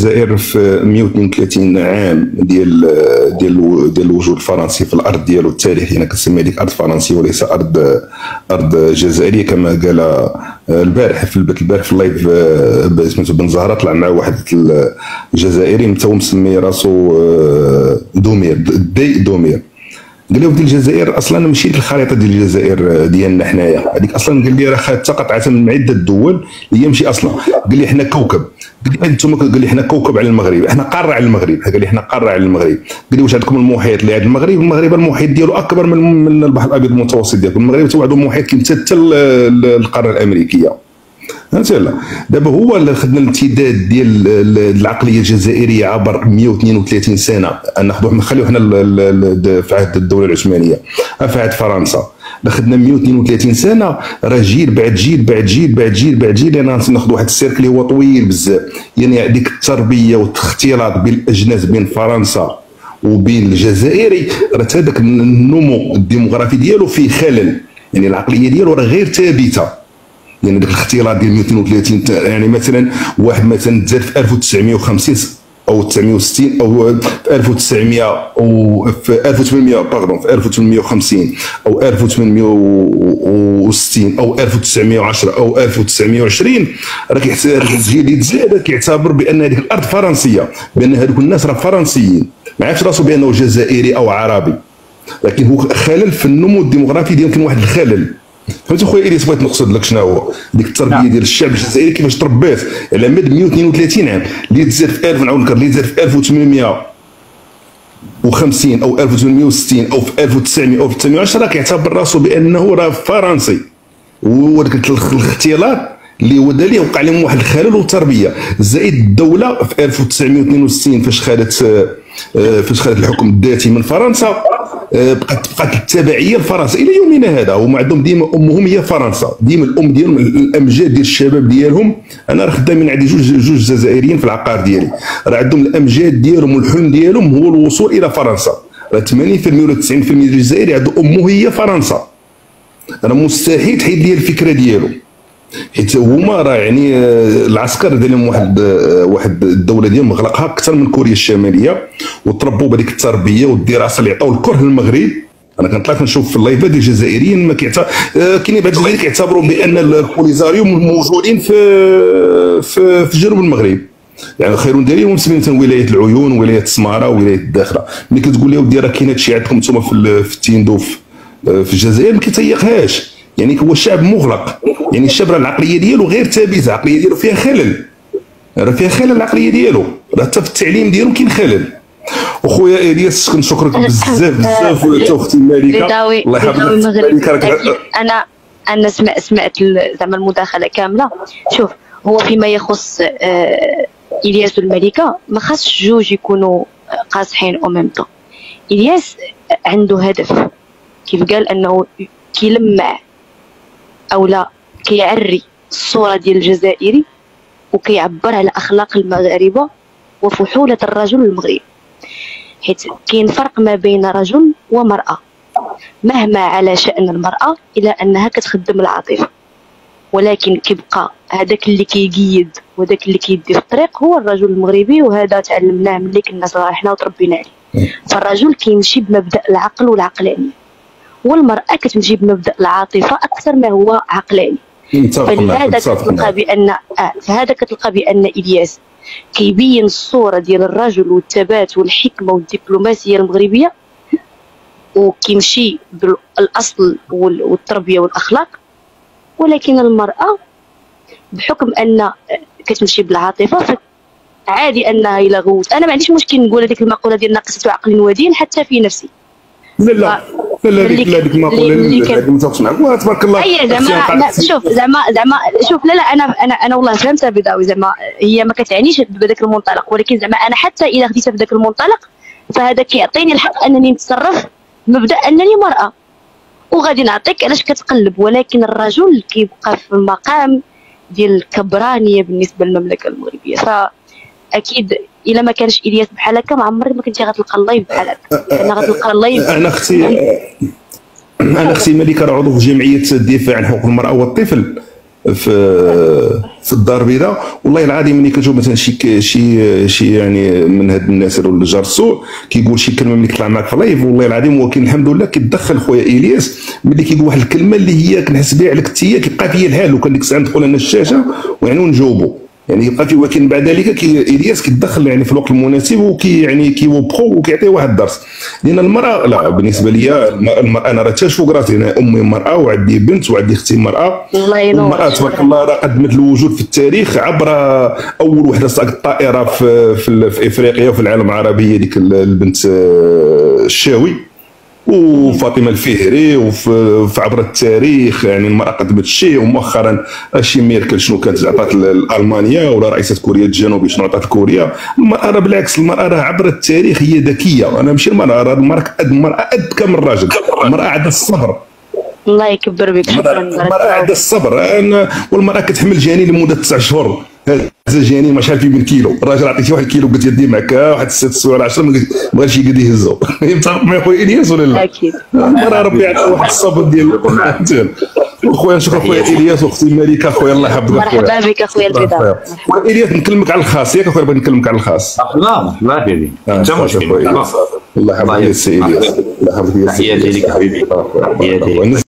الجزائر في 132 عام ديال الوجود الفرنسي في الارض ديالو التاريخي. انا كنسمي هذيك ارض فرنسيه وليس ارض جزائريه كما قال البارح في البارح في اللايف سميتو بن زهره. طلع مع واحد الجزائري متى هو مسمي راسو دومير دومير. قال لي ودي الجزائر اصلا ماشي الخريطه ديال الجزائر ديالنا حنايا، هذيك اصلا قال لي راه خدت قطعه من عده دول اللي هي ماشي اصلا. قال لي حنا كوكب، قال لي انتم، قال لي حنا كوكب على المغرب، احنا قاره على المغرب. قال لي حنا قاره على المغرب. قال لي واش عندكم المحيط اللي عند المغرب المحيط ديالو اكبر من البحر الابيض المتوسط ديالكم. المغرب حتى واحد المحيط كيمتد حتى القاره الامريكيه. فهمتي لا؟ دابا هو اللي خدنا الامتداد ديال العقليه الجزائريه عبر 132 سنه. نخليو حنا في عهد الدوله العثمانيه، في عهد فرنسا خدنا 132 سنه، راه جيل بعد جيل بعد جيل بعد جيل بعد جيل. يعني ناخذ واحد السيرك اللي هو طويل بزاف. يعني هذيك التربيه والاختلاط بين الاجناس بين فرنسا وبين الجزائري، راه هذاك النمو الديموغرافي ديالو فيه خلل. يعني العقليه ديالو راه غير ثابته. يعني داك الاختلاط ديال 230، يعني مثلا واحد مثلا تزاد في 1950 او 960 او في 1900 او في 1800 باردون في 1850 او 1860 او 1910 او 1920، راه الجيل اللي تزاد كيعتبر بان هذيك الارض فرنسيه، بان هذوك الناس راه فرنسيين. ما عرفش راسو بانه جزائري او عربي، لكن هو خلل في النمو الديموغرافي ديالو. كاين واحد الخلل. فهمتي خويا الياس؟ بغيت نقصد لك شنو هو ديك التربيه ديال الشعب الجزائري كيفاش تربات على مدى 132 عام. اللي تزاد في 1000 نعاود نكرر، اللي تزاد في 1850 او 1860 او في 1900 او في 1910 كيعتبر راسو بانه راه فرنسي. وداك الاختلاط اللي هو اللي وقع لهم واحد الخلل والتربيه. زائد الدوله في 1962 فاش خدت الحكم الذاتي من فرنسا، بقات التبعيه لفرنسا الى يومنا هذا. هما عندهم ديما امهم هي فرنسا، ديما الام ديالهم الامجاد ديال الشباب ديالهم. انا راه خدامين عندي جوج جزائريين في العقار ديالي، راه عندهم الامجاد ديالهم والحلم ديالهم هو الوصول الى فرنسا. راه 80% ولا 90% ديال الجزائري عنده امه هي فرنسا. راه مستحيل تحيد ليه الفكره ديالو، حيت هما راه يعني العسكر دار لهم واحد الدوله ديالهم مغلقها اكثر من كوريا الشماليه، وتربوا بهذيك التربيه والدراسه اللي عطاو الكره للمغرب. انا كنطلع كنشوف في اللايفات ديال الجزائريين ما كاينين بعض الجزائريين كيعتبروا بان البوليزاريو موجودين في جنوب المغرب. يعني خيرون ديالهم مسمين مثلا ولايه العيون، ولايه السماره، ولايه الداخله. ملي كتقول له ودي راه كاين هادشي عندكم نتوما في التيندو في الجزائر، ما كيتيقهاش. يعني هو الشعب مغلق. يعني الشعب راه العقليه ديالو غير ثابته، العقليه ديالو فيها خلل، راه فيها خلل العقليه ديالو، راه حتى في التعليم ديالو كاين خلل. وخويا الياس كنشكرك بزاف بزاف، وحتى اختي مالكه الله يحفظك. انا سمعت زعما المداخله كامله. شوف، هو فيما يخص الياس والملكه ما خاصش جوج يكونوا قاصحين او ميم طون. الياس عنده هدف، كيف قال انه كيلمع او لا كيعري الصوره ديال الجزائري وكيعبر على اخلاق المغاربه وفحوله الرجل المغربي. حيت كاين فرق ما بين رجل ومراه، مهما على شأن المراه الى انها كتخدم العاطفه، ولكن كيبقى هذاك اللي كيقيد وذاك اللي كيدي في الطريق هو الرجل المغربي. وهذا تعلمناه ملي كنا صغار حنا وتربينا عليه. فالرجل كيمشي بمبدا العقل والعقلانيه، والمراه كتمشي بمبدا العاطفه اكثر ما هو عقلاني. فهذا كتلقى بان الياس كيبين الصوره ديال الرجل والثبات والحكمه والدبلوماسيه المغربيه، وكيمشي بالاصل والتربيه والاخلاق. ولكن المراه بحكم ان كتمشي بالعاطفه فعادي انها الى غوت. انا ما عنديش مشكل نقول هذيك المقوله ديال ناقصه عقل ودين حتى في نفسي. لا ديك المقوله اللي متفق معك تبارك الله. اي زعما شوف لا انا والله فهمتها بيضاوي. زعما هي ما كتعنيش بهذاك المنطلق، ولكن زعما انا حتى اذا خديتها بهذاك المنطلق فهذا كيعطيني الحق انني نتصرف مبدا انني مراه، وغادي نعطيك علاش كتقلب. ولكن الرجل كيبقى في المقام ديال الكبرانيه بالنسبه للمملكه المغربيه. فاكيد الا ما كانش الياس بحال هكا ما عمري ما كنتي غتلقى اللايف بحال هكا. انا غتلقى اللايف. انا اختي ملكه عضو في جمعيه الدفاع عن حقوق المراه والطفل. في الدار البيضاء. والله العظيم ملي كنشوف مثلا شي يعني من هاد الناس اللي الجار السوء كيقول شي كلمه ملي كيطلع معك في لايف، والله العظيم هو كاين الحمد لله كيتدخل خويا الياس ملي كيقول واحد الكلمه اللي هي كنحس بها عليك انت كيبقى فيا الحال، وكان ديك الساعه ندخل انا الشاشه ويعني ونجاوبوا يعني يبقى في. ولكن بعد ذلك الياس كيتدخل يعني في الوقت المناسب وكي يعني كيوبخو وكيعطي واحد الدرس. لان المراه لا بالنسبه لي المراه انا راه تشوف راسي، انا امي مراه وعندي بنت وعندي اختي مراه. الله ينور. المراه تبارك الله راه قدمت الوجود في التاريخ عبر اول وحده ساقت الطائره في افريقيا وفي العالم العربي، ديك البنت الشاوي وفاطمه الفهري. وفي عبر التاريخ يعني المراه قدمت الشيء. ومؤخرا شي ميركل شنو كانت عطات لالمانيا، ولا رئيسه كوريا الجنوبيه شنو عطات لكوريا. المراه راه بالعكس، المراه راه عبر التاريخ هي ذكيه. انا ماشي المراه، راه المراه اذكى من الراجل. المراه عندها الصبر. الله يكبر بك، شكرا. المراه عندها الصبر. والمراه كتحمل جنين لمده 9 شهور. هذا جاني ما شحال فيه من كيلو، الراجل عطيتيه 1 كيلو قلت يدي معك واحد 6 سوايع 10 ما بغاش يقد يهزو. متفق مع خويا الياس ولا لا؟ اكيد. راه ربي يعطيك واحد الصبر ديال خويا. شكرا خويا الياس واختي الملكه. خويا الله يحفظك. مرحبا بك اخويا البيضاء. الياس نكلمك على الخاص ياك اخويا، بغيت نكلمك على الخاص. مرحبا بك. انت مشكل. الله يحفظك يا سي الياس. الله يحفظك يا سي تحياتي لك حبيبي. تحياتي.